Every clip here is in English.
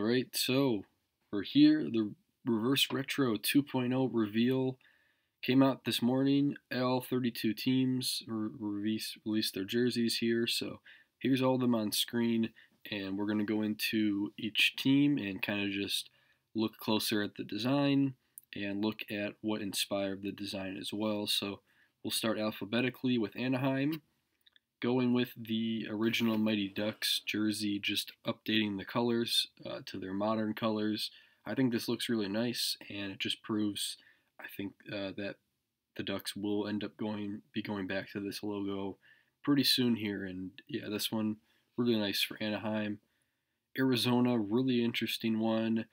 Alright, so we're here. The Reverse Retro 2.0 reveal came out this morning. All 32 teams released their jerseys here. So here's all of them on screen, and we're going to go into each team and kind of just look closer at the design and look at what inspired the design as well. So we'll start alphabetically with Anaheim. Going with the original Mighty Ducks jersey, just updating the colors to their modern colors. I think this looks really nice, and it just proves, I think, that the Ducks will end up going back to this logo pretty soon here. And yeah, this one really nice for Anaheim. Arizona, really interesting one.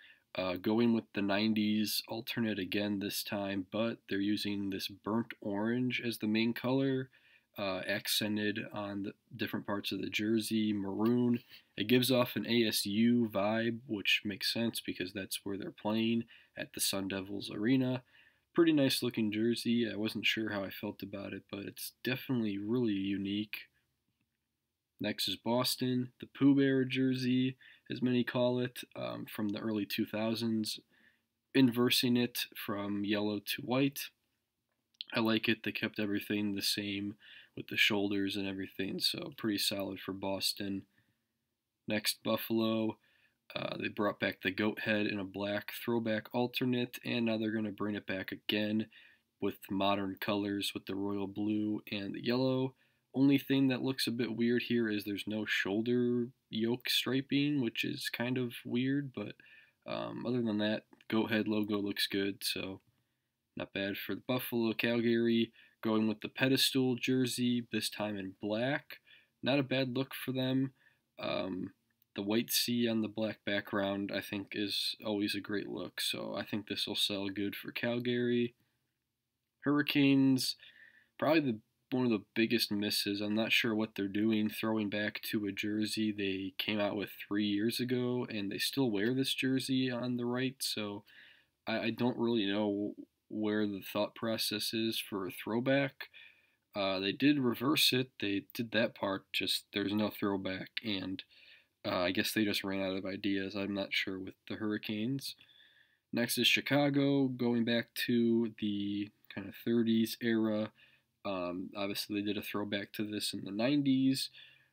Going with the 90s alternate again this time, but they're using this burnt orange as the main color. Accented on the different parts of the jersey, maroon. It gives off an ASU vibe, which makes sense because that's where they're playing at the Sun Devils Arena. Pretty nice looking jersey. I wasn't sure how I felt about it, but it's definitely really unique. Next is Boston, the Pooh Bear jersey, as many call it, from the early 2000s, inversing it from yellow to white. I like it. They kept everything the same with the shoulders and everything, so pretty solid for Boston. Next, Buffalo. They brought back the goat head in a black throwback alternate, and now they're going to bring it back again with modern colors with the royal blue and the yellow. Only thing that looks a bit weird here is there's no shoulder yoke striping, which is kind of weird, but other than that, goat head logo looks good, so not bad for the Buffalo. Calgary going with the pedestal jersey, this time in black. Not a bad look for them. The white C on the black background, I think, is always a great look, so I think this will sell good for Calgary. Hurricanes, probably one of the biggest misses. I'm not sure what they're doing, throwing back to a jersey they came out with 3 years ago, and they still wear this jersey on the right, so I don't really know where the thought process is for a throwback. They did reverse it. They did that part, just there's no throwback, and I guess they just ran out of ideas. I'm not sure with the Hurricanes. Next is Chicago, going back to the kind of 30s era. Obviously, they did a throwback to this in the 90s.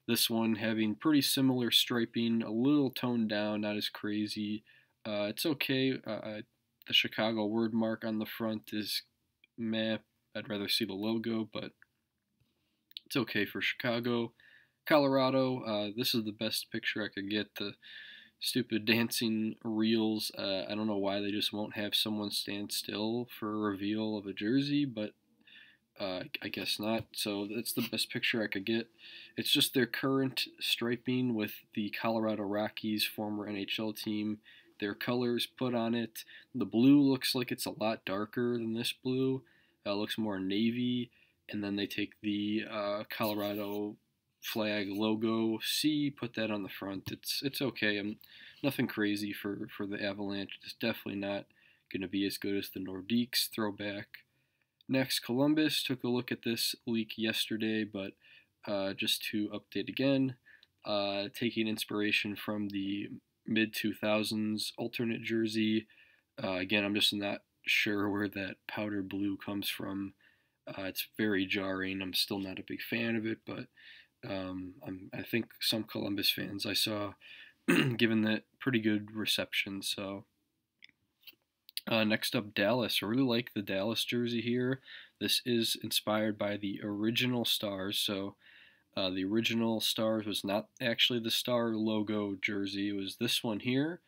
This one having pretty similar striping, a little toned down, not as crazy. It's okay. The Chicago word mark on the front is meh. I'd rather see the logo, but it's okay for Chicago. Colorado, this is the best picture I could get. The stupid dancing reels. I don't know why they just won't have someone stand still for a reveal of a jersey, but I guess not. So that's the best picture I could get. It's just their current striping with the Colorado Rockies, former NHL team. Their colors put on it. The blue looks like it's a lot darker than this blue. It looks more navy. And then they take the Colorado flag logo C, put that on the front. It's okay. Nothing crazy for the Avalanche. It's definitely not going to be as good as the Nordiques throwback. Next, Columbus. Took a look at this leak yesterday, but just to update again, taking inspiration from the mid-2000s alternate jersey. Again, I'm just not sure where that powder blue comes from. It's very jarring. I'm still not a big fan of it, but I think some Columbus fans I saw given that pretty good reception. So next up, Dallas. I really like the Dallas jersey here. This is inspired by the original Stars, so the original Stars was not actually the Star logo jersey. It was this one here,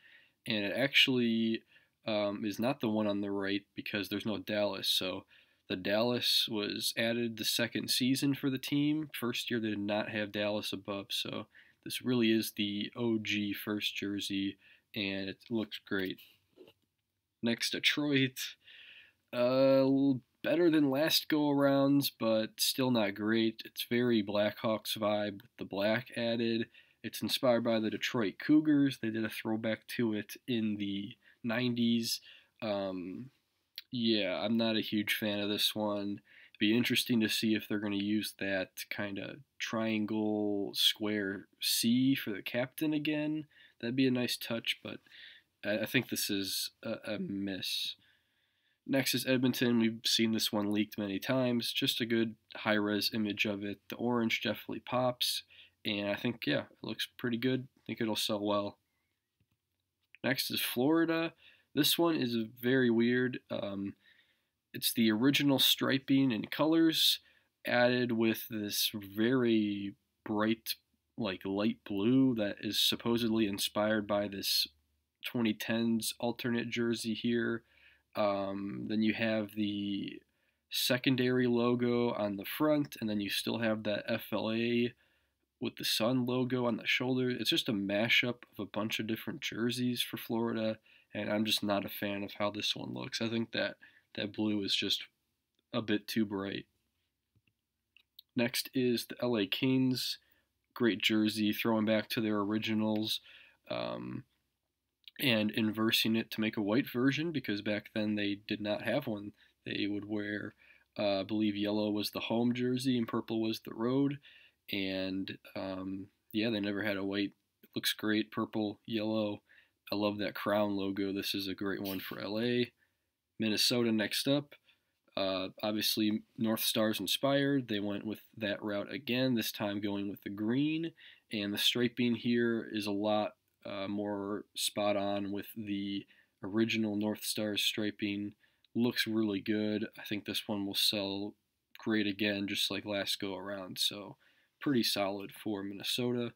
and it actually is not the one on the right because there's no Dallas. So the Dallas was added the second season for the team. First year they did not have Dallas above, so this really is the OG first jersey, and it looks great. Next, Detroit. Better than last go-arounds, but still not great. It's very Blackhawks vibe with the black added. It's inspired by the Detroit Cougars. They did a throwback to it in the 90s. Yeah, I'm not a huge fan of this one. It'd be interesting to see if they're going to use that kind of triangle square C for the captain again. that'd be a nice touch, but I think this is a miss. Next is Edmonton. We've seen this one leaked many times. Just a good high res image of it. The orange definitely pops, and I think, yeah, it looks pretty good. I think it'll sell well. Next is Florida. This one is very weird. It's the original striping and colors added with this very bright, like light blue that is supposedly inspired by this 2010s alternate jersey here. Then you have the secondary logo on the front, and then you still have that FLA with the Sun logo on the shoulder. It's just a mashup of a bunch of different jerseys for Florida, and I'm just not a fan of how this one looks. I think that blue is just a bit too bright. Next is the LA Kings. Great jersey, throwing back to their originals. And inversing it to make a white version, because back then they did not have one. They would wear, I believe yellow was the home jersey and purple was the road. And yeah, they never had a white. It looks great, purple, yellow. I love that crown logo. This is a great one for LA. Minnesota next up. Obviously, North Stars inspired. They went with that route again, this time going with the green. And the striping here is a lot more spot on with the original North Stars striping. Looks really good. I think this one will sell great again, just like last go around. So pretty solid for Minnesota.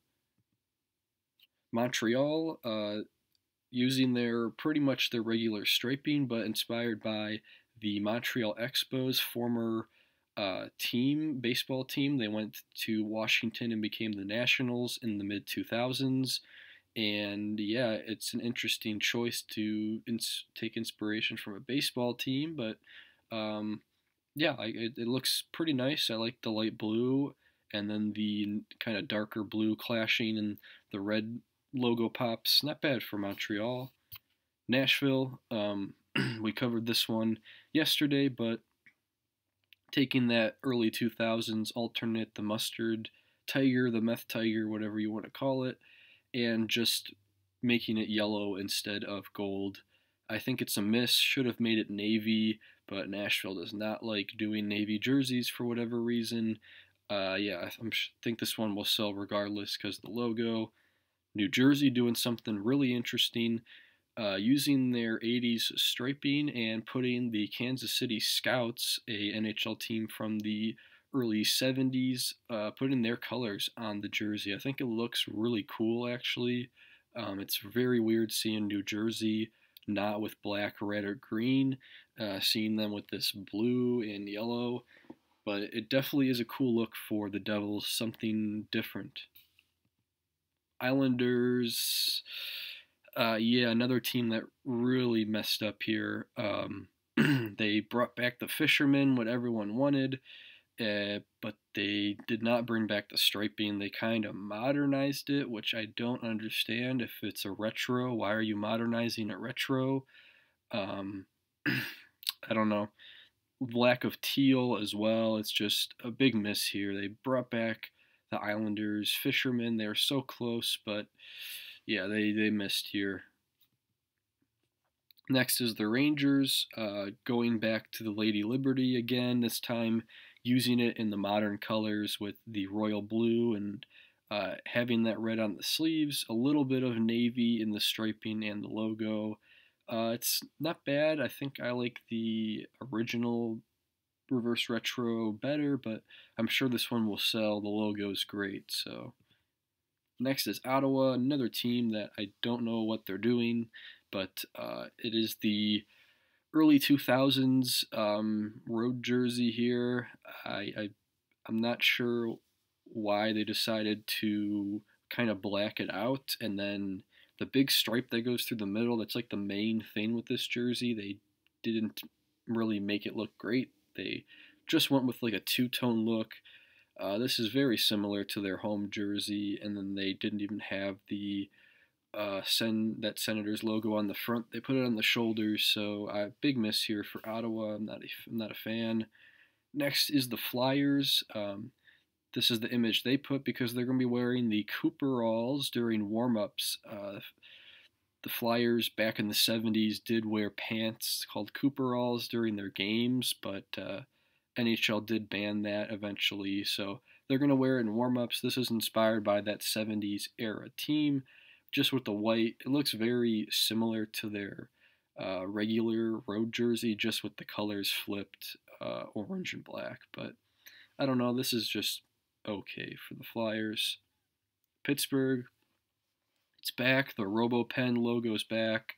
Montreal, using their pretty much their regular striping, but inspired by the Montreal Expos former baseball team. They went to Washington and became the Nationals in the mid 2000s. And yeah, it's an interesting choice to take inspiration from a baseball team, but yeah, it looks pretty nice. I like the light blue, and then the kind of darker blue clashing, and the red logo pops. Not bad for Montreal. Nashville, we covered this one yesterday, but taking that early 2000s alternate, the mustard tiger, the meth tiger, whatever you want to call it, and just making it yellow instead of gold. I think it's a miss. Should have made it navy, but Nashville does not like doing navy jerseys for whatever reason. Yeah, I think this one will sell regardless because the logo. New Jersey doing something really interesting, using their 80s striping and putting the Kansas City Scouts, a NHL team from the early 70s, putting their colors on the jersey. I think it looks really cool, actually. It's very weird seeing New Jersey not with black, red, or green, seeing them with this blue and yellow. But it definitely is a cool look for the Devils, something different. Islanders, yeah, another team that really messed up here. They brought back the Fisherman, what everyone wanted, but they did not bring back the striping. They kind of modernized it, which I don't understand. If it's a retro, why are you modernizing a retro? I don't know. Lack of teal as well. It's just a big miss here. They brought back the Islanders, Fishermen. They were so close, but yeah, they missed here. Next is the Rangers, going back to the Lady Liberty again, this time using it in the modern colors with the royal blue and having that red on the sleeves, a little bit of navy in the striping and the logo. It's not bad. I think I like the original reverse retro better, but I'm sure this one will sell. The logo's great. So next is Ottawa, another team that I don't know what they're doing, but it is the early 2000s road jersey here. I'm not sure why they decided to kind of black it out, and then the big stripe that goes through the middle, that's like the main thing with this jersey. They didn't really make it look great. They just went with like a two-tone look. This is very similar to their home jersey, and then they didn't even have the that Senators logo on the front. They put it on the shoulders, so big miss here for Ottawa. I'm not a fan. Next is the Flyers. This is the image they put because they're going to be wearing the Cooperalls during warm-ups. The Flyers back in the 70s did wear pants called Cooperalls during their games, but NHL did ban that eventually, so they're going to wear it in warm-ups. This is inspired by that 70s era team, just with the white. It looks very similar to their regular road jersey, just with the colors flipped orange and black. But I don't know, this is just okay for the Flyers. Pittsburgh, it's back. The RoboPen logo's back.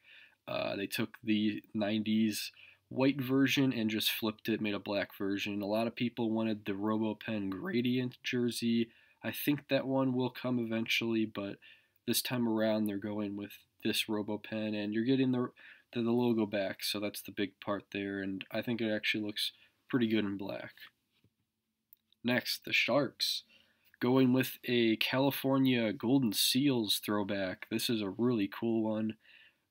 They took the 90s white version and just flipped it, made a black version. A lot of people wanted the RoboPen Gradient jersey. I think that one will come eventually, but this time around they're going with this RoboPen, and you're getting the logo back, so that's the big part there, and I think it actually looks pretty good in black. Next, the Sharks, going with a California Golden Seals throwback. This is a really cool one.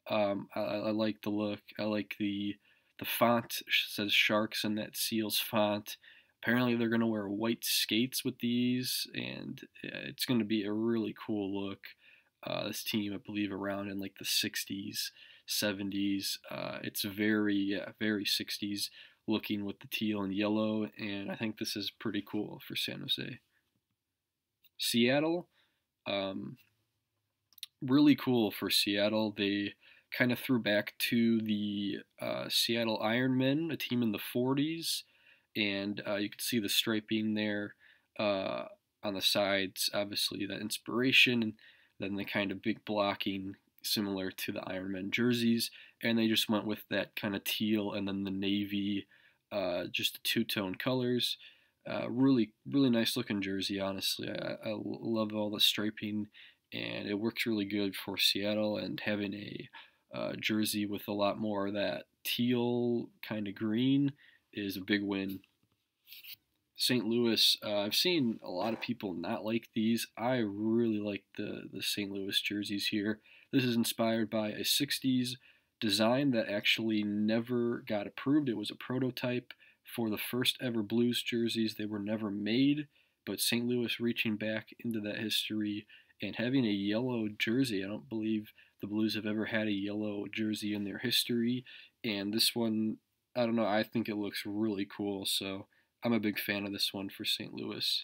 I like the look. I like the font says Sharks in that Seals font. Apparently they're going to wear white skates with these, and it's going to be a really cool look. This team, I believe, around in like the 60s, 70s. It's very 60s looking with the teal and yellow, and I think this is pretty cool for San Jose. Seattle, really cool for Seattle. They kind of threw back to the Seattle Ironmen, a team in the 40s, and you can see the striping there on the sides, obviously that inspiration, and then the kind of big blocking similar to the Ironmen jerseys, and they just went with that kind of teal and then the navy, just the two-tone colors. Really nice looking jersey, honestly. I love all the striping, and it works really good for Seattle, and having a jersey with a lot more of that teal kind of green is a big win. St. Louis, I've seen a lot of people not like these. I really like the St. Louis jerseys here. This is inspired by a 60s design that actually never got approved. It was a prototype for the first ever Blues jerseys. They were never made, but St. Louis reaching back into that history and having a yellow jersey. I don't believe the Blues have ever had a yellow jersey in their history, and this one, I don't know, I think it looks really cool, so I'm a big fan of this one for St. Louis.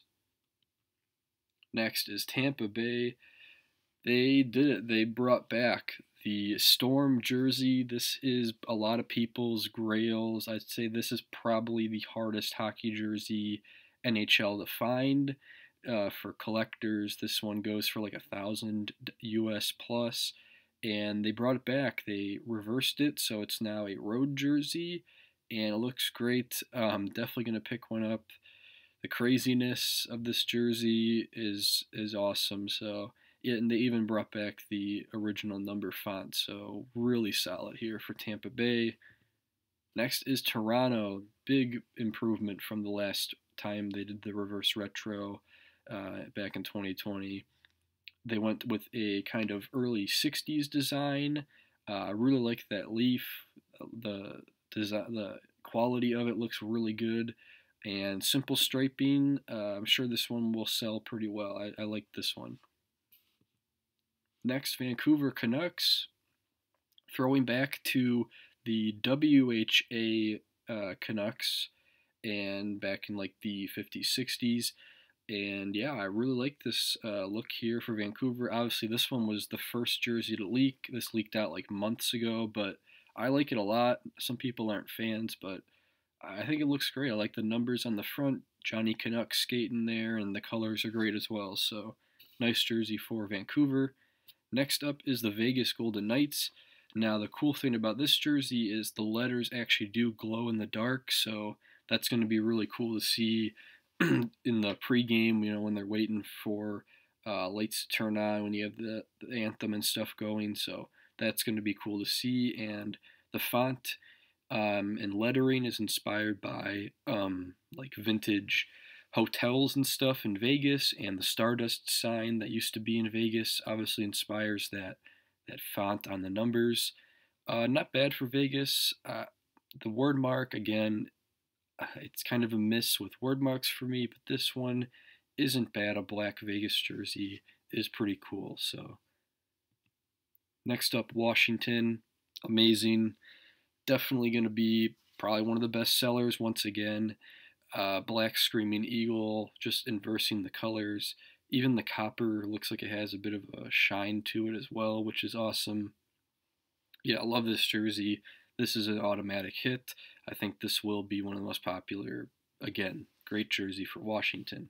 Next is Tampa Bay. They did it. They brought back the Storm jersey. This is a lot of people's grails. I'd say this is probably the hardest hockey jersey NHL to find. For collectors, this one goes for like $1,000 US plus, and they brought it back. They reversed it, so it's now a road jersey, and it looks great. Definitely gonna pick one up. The craziness of this jersey is awesome. So yeah, and they even brought back the original number font, so really solid here for Tampa Bay. Next is Toronto. Big improvement from the last time they did the reverse retro back in 2020. They went with a kind of early 60s design. I really like that leaf. The design, the quality of it looks really good, and simple striping. I'm sure this one will sell pretty well. I like this one. Next, Vancouver Canucks, throwing back to the WHA Canucks, and back in like the 50s, 60s. And yeah, I really like this look here for Vancouver. Obviously, this one was the first jersey to leak. This leaked out like months ago, but I like it a lot. Some people aren't fans, but I think it looks great. I like the numbers on the front, Johnny Canuck skating there, and the colors are great as well. So, nice jersey for Vancouver. Next up is the Vegas Golden Knights. Now, the cool thing about this jersey is the letters actually do glow in the dark, so that's going to be really cool to see in the pregame, when they're waiting for lights to turn on, when you have the anthem and stuff going. So that's going to be cool to see. And the font and lettering is inspired by like vintage hotels and stuff in Vegas, and the Stardust sign that used to be in Vegas obviously inspires that font on the numbers. Not bad for Vegas. The word mark, again, it's kind of a miss with word marks for me, but this one isn't bad. A black Vegas jersey is pretty cool. So Next up, Washington. Amazing. Definitely going to be probably one of the best sellers once again. Black Screaming Eagle, just inversing the colors. Even the copper looks like it has a bit of a shine to it as well, which is awesome. Yeah, I love this jersey. This is an automatic hit. I think this will be one of the most popular. Again, great jersey for Washington.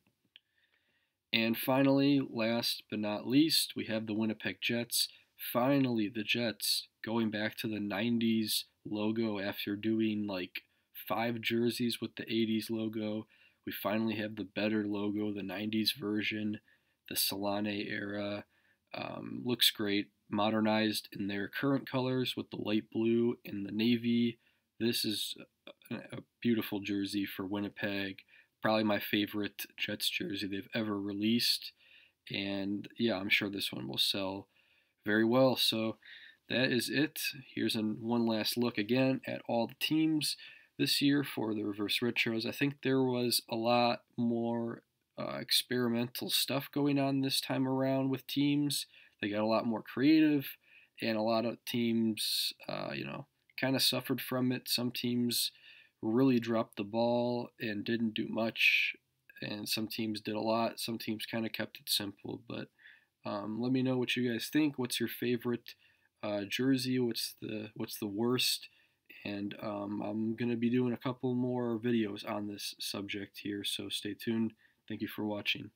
And finally, last but not least, we have the Winnipeg Jets. Finally, the Jets going back to the 90s logo after doing like 5 jerseys with the 80s logo. We finally have the better logo, the 90s version, the Solane era. Looks great, modernized in their current colors with the light blue and the navy. This is a beautiful jersey for Winnipeg. Probably my favorite Jets jersey they've ever released. And yeah, I'm sure this one will sell very well. So that is it. Here's one last look again at all the teams this year for the reverse retros. I think there was a lot more experimental stuff going on this time around with teams. They got a lot more creative, and a lot of teams, kind of suffered from it. Some teams really dropped the ball and didn't do much, and some teams did a lot. Some teams kind of kept it simple. But let me know what you guys think. What's your favorite jersey? What's the worst? And I'm gonna be doing a couple more videos on this subject here, so stay tuned. Thank you for watching.